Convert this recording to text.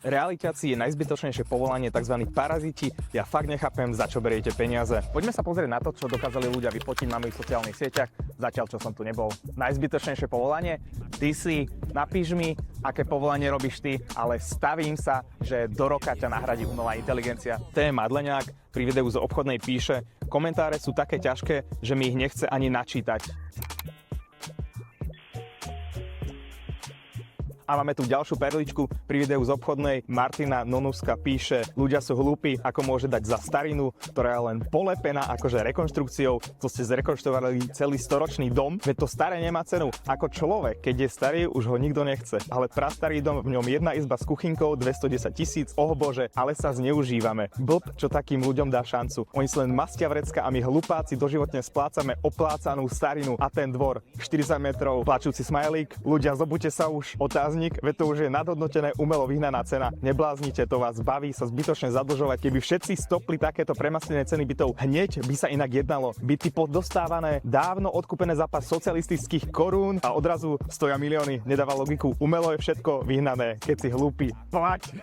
Realiťaci je najzbytočnejšie povolanie, tzv. Paraziti. Ja fakt nechápem, za čo beriete peniaze. Poďme sa pozrieť na to, čo dokázali ľudia vyfotiť na mojich sociálnych sieťach, zatiaľ čo som tu nebol. Najzbytočnejšie povolanie? Ty si, napíš mi, aké povolanie robíš ty, ale stavím sa, že do roka ťa nahradí umelá inteligencia. To je Madleňák, pri videu zo obchodnej píše: komentáre sú také ťažké, že mi ich nechce ani načítať. A máme tu ďalšiu perličku pri videu z obchodnej. Martina Nonuska píše: ľudia sú hlúpi, ako môže dať za starinu, ktorá je len polepená akože rekonštrukciou. To ste zrekonštruovali celý storočný dom, veď to staré nemá cenu. Ako človek, keď je starý, už ho nikto nechce. Ale prastarý dom, v ňom jedna izba s kuchynkou, 210 000, oh bože, ale sa zneužívame. Blb, čo takým ľuďom dá šancu. Oni si len mastia vrecka a my hlupáci doživotne splácame oplácanú starinu a ten dvor. 40 metrov, plačúci smajlík, ľudia zobudte sa už, veď to už je nadhodnotené, umelo vyhnaná cena. Nebláznite, to vás baví sa zbytočne zadlžovať. Keby všetci stopli takéto premaslené ceny bytov, hneď by sa inak jednalo. Byty dostávané, dávno odkúpené za pás socialistických korún a odrazu stoja milióny. Nedáva logiku. Umelo je všetko vyhnané. Keď si hlúpi, plať.